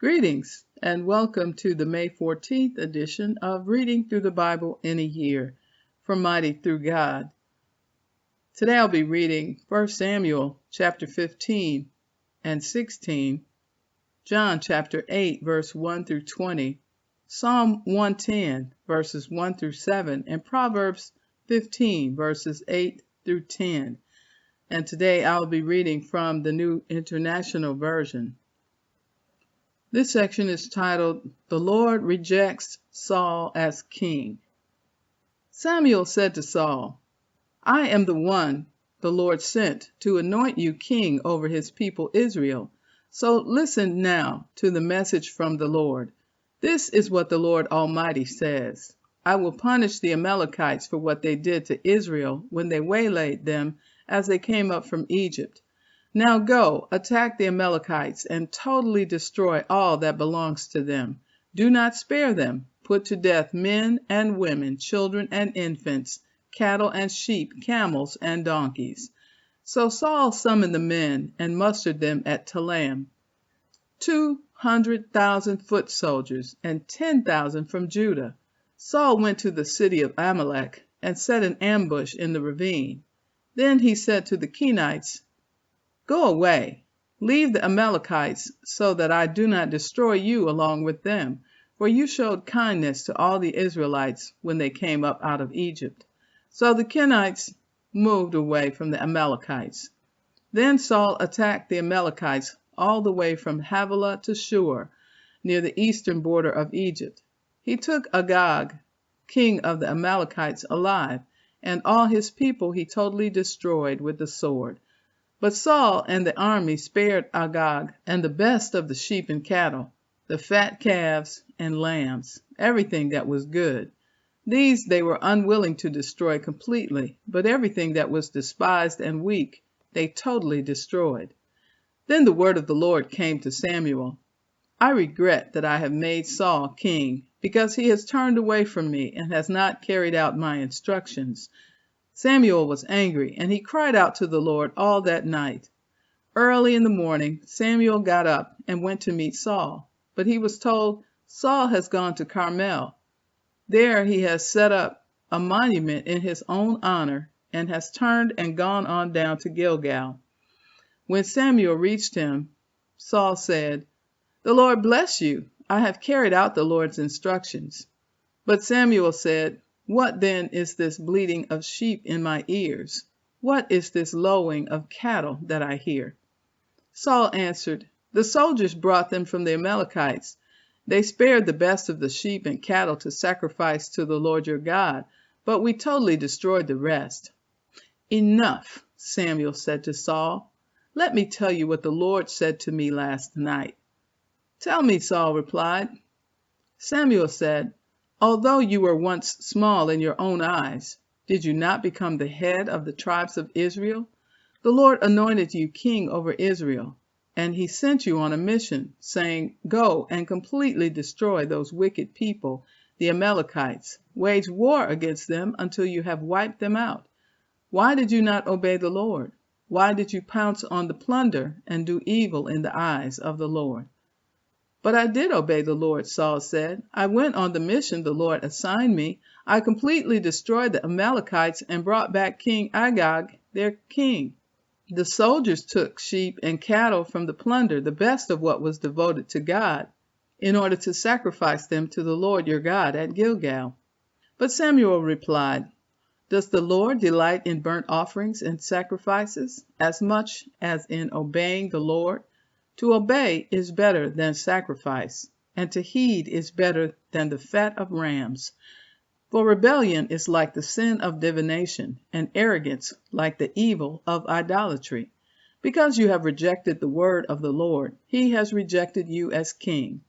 Greetings and welcome to the May 14th edition of Reading Through the Bible in a Year from Mighty Through God. Today I'll be reading 1 Samuel chapter 15 and 16, John chapter 8 verse 1 through 20, Psalm 110 verses 1 through 7, and Proverbs 15 verses 8 through 10. And today I'll be reading from the New International Version. This section is titled, The Lord Rejects Saul as King. Samuel said to Saul, I am the one the Lord sent to anoint you king over his people Israel. So listen now to the message from the Lord. This is what the Lord Almighty says. I will punish the Amalekites for what they did to Israel when they waylaid them as they came up from Egypt. Now go, attack the Amalekites, and totally destroy all that belongs to them. Do not spare them. Put to death men and women, children and infants, cattle and sheep, camels and donkeys. So Saul summoned the men and mustered them at Telaim, 200,000 foot soldiers and 10,000 from Judah. Saul went to the city of Amalek and set an ambush in the ravine. Then he said to the Kenites, Go away, leave the Amalekites, so that I do not destroy you along with them, for you showed kindness to all the Israelites when they came up out of Egypt. So the Kenites moved away from the Amalekites. Then Saul attacked the Amalekites all the way from Havilah to Shur, near the eastern border of Egypt. He took Agag, king of the Amalekites, alive, and all his people he totally destroyed with the sword. But Saul and the army spared Agag and the best of the sheep and cattle, the fat calves and lambs, everything that was good. These they were unwilling to destroy completely, but everything that was despised and weak they totally destroyed. Then the word of the Lord came to Samuel. I regret that I have made Saul king, because he has turned away from me and has not carried out my instructions. Samuel was angry, and he cried out to the Lord all that night. Early in the morning, Samuel got up and went to meet Saul, but he was told, Saul has gone to Carmel. There he has set up a monument in his own honor and has turned and gone on down to Gilgal. When Samuel reached him, Saul said, The Lord bless you. I have carried out the Lord's instructions. But Samuel said, What then is this bleating of sheep in my ears? What is this lowing of cattle that I hear? Saul answered, The soldiers brought them from the Amalekites. They spared the best of the sheep and cattle to sacrifice to the Lord your God, but we totally destroyed the rest. Enough, Samuel said to Saul. Let me tell you what the Lord said to me last night. Tell me, Saul replied. Samuel said, Although you were once small in your own eyes, did you not become the head of the tribes of Israel? The Lord anointed you king over Israel, and he sent you on a mission, saying, Go and completely destroy those wicked people, the Amalekites. Wage war against them until you have wiped them out. Why did you not obey the Lord? Why did you pounce on the plunder and do evil in the eyes of the Lord? But I did obey the Lord, Saul said. I went on the mission the Lord assigned me. I completely destroyed the Amalekites and brought back King Agag, their king. The soldiers took sheep and cattle from the plunder, the best of what was devoted to God, in order to sacrifice them to the Lord your God at Gilgal. But Samuel replied, Does the Lord delight in burnt offerings and sacrifices as much as in obeying the Lord? To obey is better than sacrifice, and to heed is better than the fat of rams. For rebellion is like the sin of divination, and arrogance like the evil of idolatry. Because you have rejected the word of the Lord, he has rejected you as king.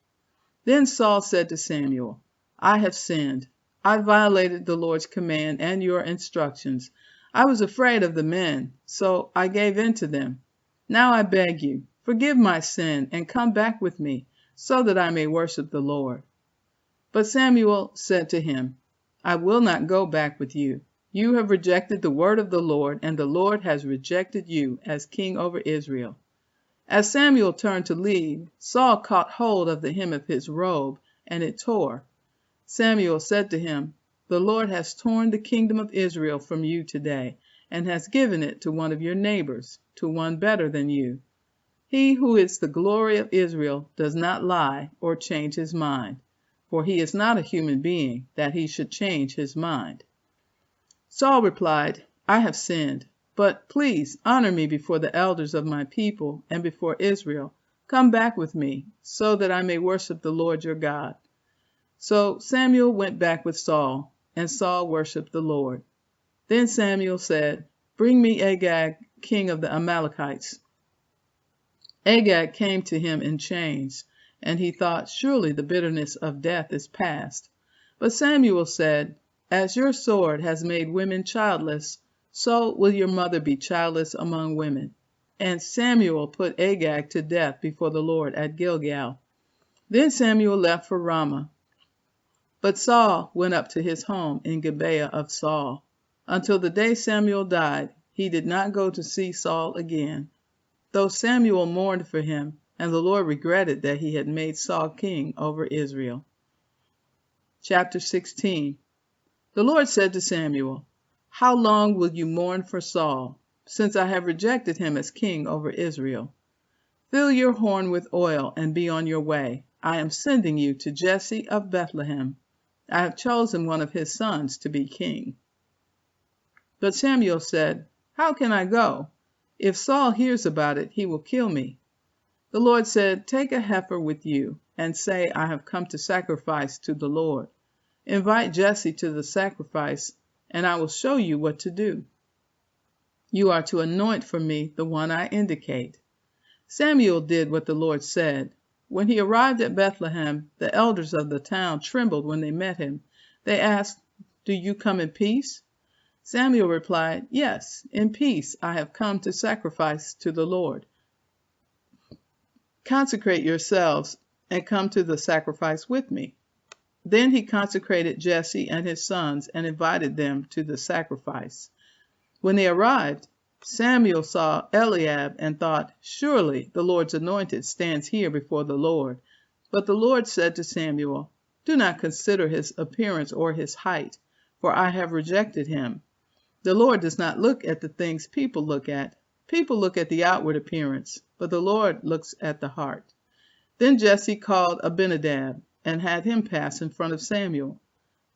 Then Saul said to Samuel, I have sinned. I violated the Lord's command and your instructions. I was afraid of the men, so I gave in to them. Now I beg you, forgive my sin and come back with me, so that I may worship the Lord. But Samuel said to him, I will not go back with you. You have rejected the word of the Lord, and the Lord has rejected you as king over Israel. As Samuel turned to leave, Saul caught hold of the hem of his robe, and it tore. Samuel said to him, "The Lord has torn the kingdom of Israel from you today, and has given it to one of your neighbors, to one better than you. He who is the glory of Israel does not lie or change his mind, for he is not a human being that he should change his mind." Saul replied, "I have sinned, but please honor me before the elders of my people and before Israel. Come back with me, so that I may worship the Lord your God." So Samuel went back with Saul, and Saul worshipped the Lord. Then Samuel said, "Bring me Agag, king of the Amalekites." Agag came to him in chains, and he thought, "Surely the bitterness of death is past." But Samuel said, "As your sword has made women childless, so will your mother be childless among women." And Samuel put Agag to death before the Lord at Gilgal. Then Samuel left for Ramah. But Saul went up to his home in Gibeah of Saul. Until the day Samuel died, he did not go to see Saul again, though Samuel mourned for him, and the Lord regretted that he had made Saul king over Israel. Chapter 16. The Lord said to Samuel, "How long will you mourn for Saul, since I have rejected him as king over Israel? Fill your horn with oil and be on your way. I am sending you to Jesse of Bethlehem. I have chosen one of his sons to be king." But Samuel said, "How can I go? If Saul hears about it, he will kill me." The Lord said, "Take a heifer with you, and say, 'I have come to sacrifice to the Lord.' Invite Jesse to the sacrifice, and I will show you what to do. You are to anoint for me the one I indicate." Samuel did what the Lord said. When he arrived at Bethlehem, the elders of the town trembled when they met him. They asked, "Do you come in peace?" Samuel replied, "Yes, in peace I have come to sacrifice to the Lord. Consecrate yourselves and come to the sacrifice with me." Then he consecrated Jesse and his sons and invited them to the sacrifice. When they arrived, Samuel saw Eliab and thought, "Surely the Lord's anointed stands here before the Lord." But the Lord said to Samuel, "Do not consider his appearance or his height, for I have rejected him. The Lord does not look at the things people look at. People look at the outward appearance, but the Lord looks at the heart." Then Jesse called Abinadab and had him pass in front of Samuel.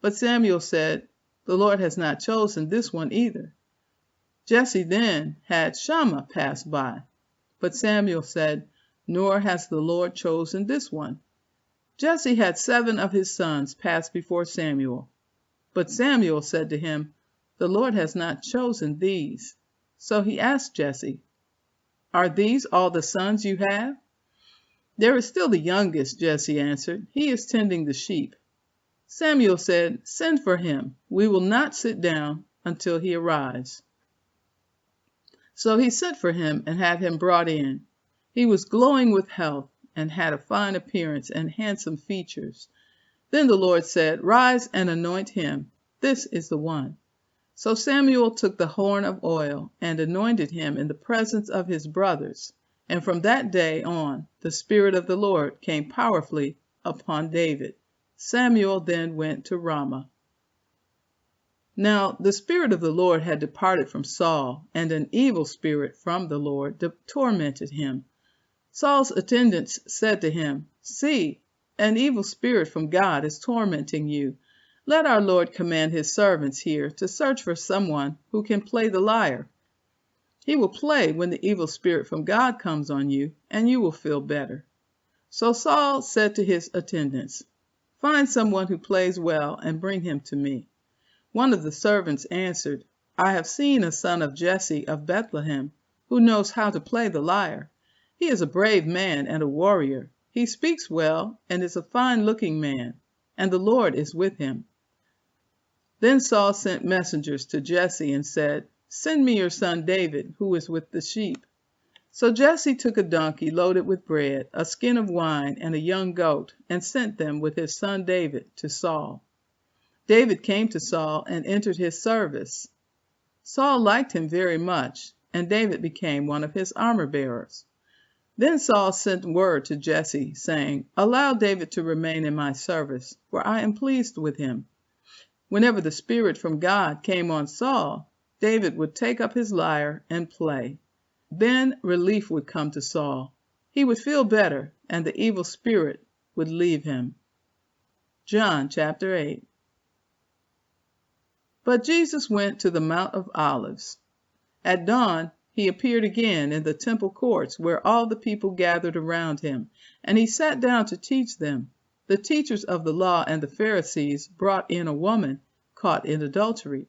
But Samuel said, "The Lord has not chosen this one either." Jesse then had Shammah pass by. But Samuel said, "Nor has the Lord chosen this one." Jesse had 7 of his sons pass before Samuel. But Samuel said to him, "The Lord has not chosen these." So he asked Jesse, "Are these all the sons you have?" "There is still the youngest," Jesse answered. "He is tending the sheep." Samuel said, "Send for him. We will not sit down until he arrives." So he sent for him and had him brought in. He was glowing with health and had a fine appearance and handsome features. Then the Lord said, "Rise and anoint him. This is the one." So Samuel took the horn of oil and anointed him in the presence of his brothers. And from that day on, the Spirit of the Lord came powerfully upon David. Samuel then went to Ramah. Now the Spirit of the Lord had departed from Saul, and an evil spirit from the Lord tormented him. Saul's attendants said to him, "See, an evil spirit from God is tormenting you. Let our Lord command his servants here to search for someone who can play the lyre. He will play when the evil spirit from God comes on you, and you will feel better." So Saul said to his attendants, "Find someone who plays well and bring him to me." One of the servants answered, "I have seen a son of Jesse of Bethlehem, who knows how to play the lyre. He is a brave man and a warrior. He speaks well and is a fine-looking man, and the Lord is with him." Then Saul sent messengers to Jesse and said, "Send me your son David, who is with the sheep." So Jesse took a donkey loaded with bread, a skin of wine, and a young goat, and sent them with his son David to Saul. David came to Saul and entered his service. Saul liked him very much, and David became one of his armor-bearers. Then Saul sent word to Jesse, saying, "Allow David to remain in my service, for I am pleased with him." Whenever the Spirit from God came on Saul, David would take up his lyre and play. Then relief would come to Saul. He would feel better, and the evil spirit would leave him. John chapter 8. But Jesus went to the Mount of Olives. At dawn, he appeared again in the temple courts where all the people gathered around him, and he sat down to teach them. The teachers of the law and the Pharisees brought in a woman caught in adultery.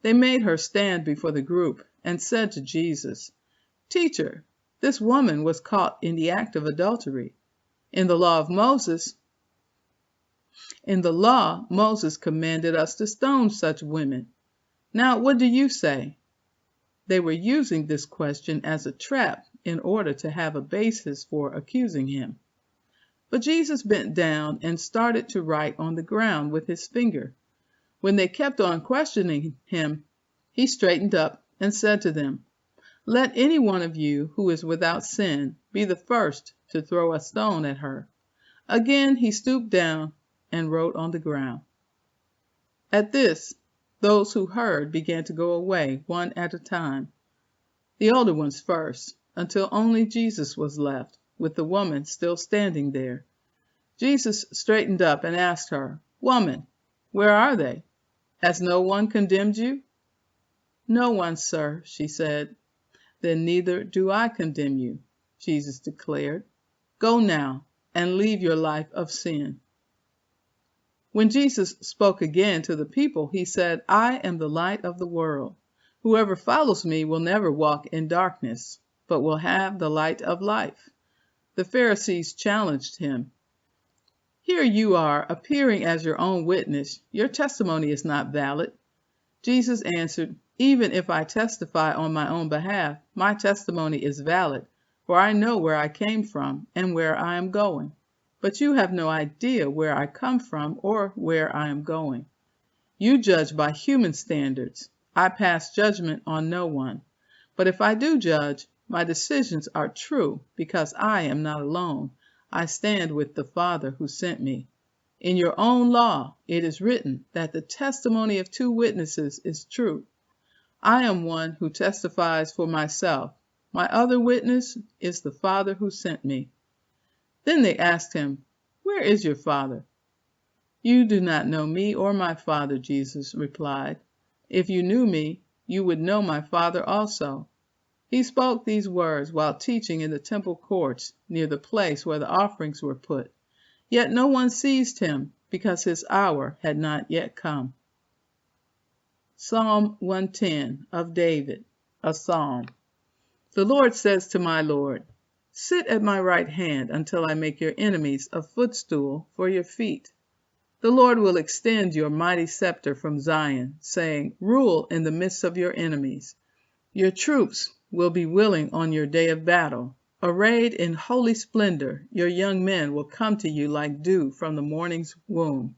They made her stand before the group and said to Jesus, "Teacher, this woman was caught in the act of adultery. In the law, Moses commanded us to stone such women. Now, what do you say?" They were using this question as a trap in order to have a basis for accusing him. But Jesus bent down and started to write on the ground with his finger. When they kept on questioning him, he straightened up and said to them, "Let any one of you who is without sin be the first to throw a stone at her." Again he stooped down and wrote on the ground. At this, those who heard began to go away one at a time, the older ones first, until only Jesus was left, with the woman still standing there. Jesus straightened up and asked her, "Woman, where are they? Has no one condemned you?" "No one, sir," she said. "Then neither do I condemn you," Jesus declared. "Go now and leave your life of sin." When Jesus spoke again to the people, he said, "I am the light of the world. Whoever follows me will never walk in darkness, but will have the light of life." The Pharisees challenged him. "Here you are, appearing as your own witness. Your testimony is not valid." Jesus answered, "Even if I testify on my own behalf, my testimony is valid, for I know where I came from and where I am going. But you have no idea where I come from or where I am going. You judge by human standards. I pass judgment on no one. But if I do judge, my decisions are true because I am not alone. I stand with the Father who sent me. In your own law, it is written that the testimony of two witnesses is true. I am one who testifies for myself. My other witness is the Father who sent me." Then they asked him, "Where is your Father?" "You do not know me or my Father," Jesus replied. "If you knew me, you would know my Father also." He spoke these words while teaching in the temple courts near the place where the offerings were put. Yet no one seized him, because his hour had not yet come. Psalm 110 of David, a psalm. The Lord says to my Lord, "Sit at my right hand until I make your enemies a footstool for your feet." The Lord will extend your mighty scepter from Zion, saying, "Rule in the midst of your enemies." Your troops will be willing on your day of battle. Arrayed in holy splendor, your young men will come to you like dew from the morning's womb.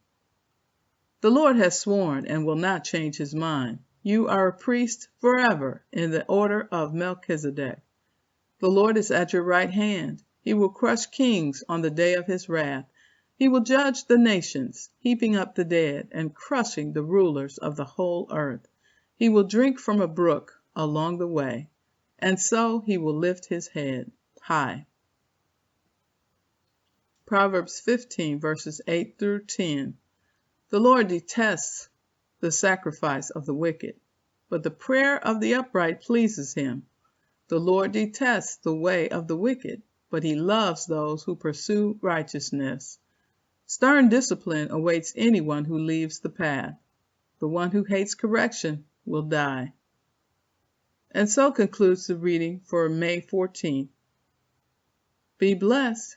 The Lord has sworn and will not change his mind. You are a priest forever in the order of Melchizedek. The Lord is at your right hand. He will crush kings on the day of his wrath. He will judge the nations, heaping up the dead and crushing the rulers of the whole earth. He will drink from a brook along the way, and so he will lift his head high. Proverbs 15, verses 8 through 10. The Lord detests the sacrifice of the wicked, but the prayer of the upright pleases him. The Lord detests the way of the wicked, but he loves those who pursue righteousness. Stern discipline awaits anyone who leaves the path. The one who hates correction will die. And so concludes the reading for May 14th. Be blessed.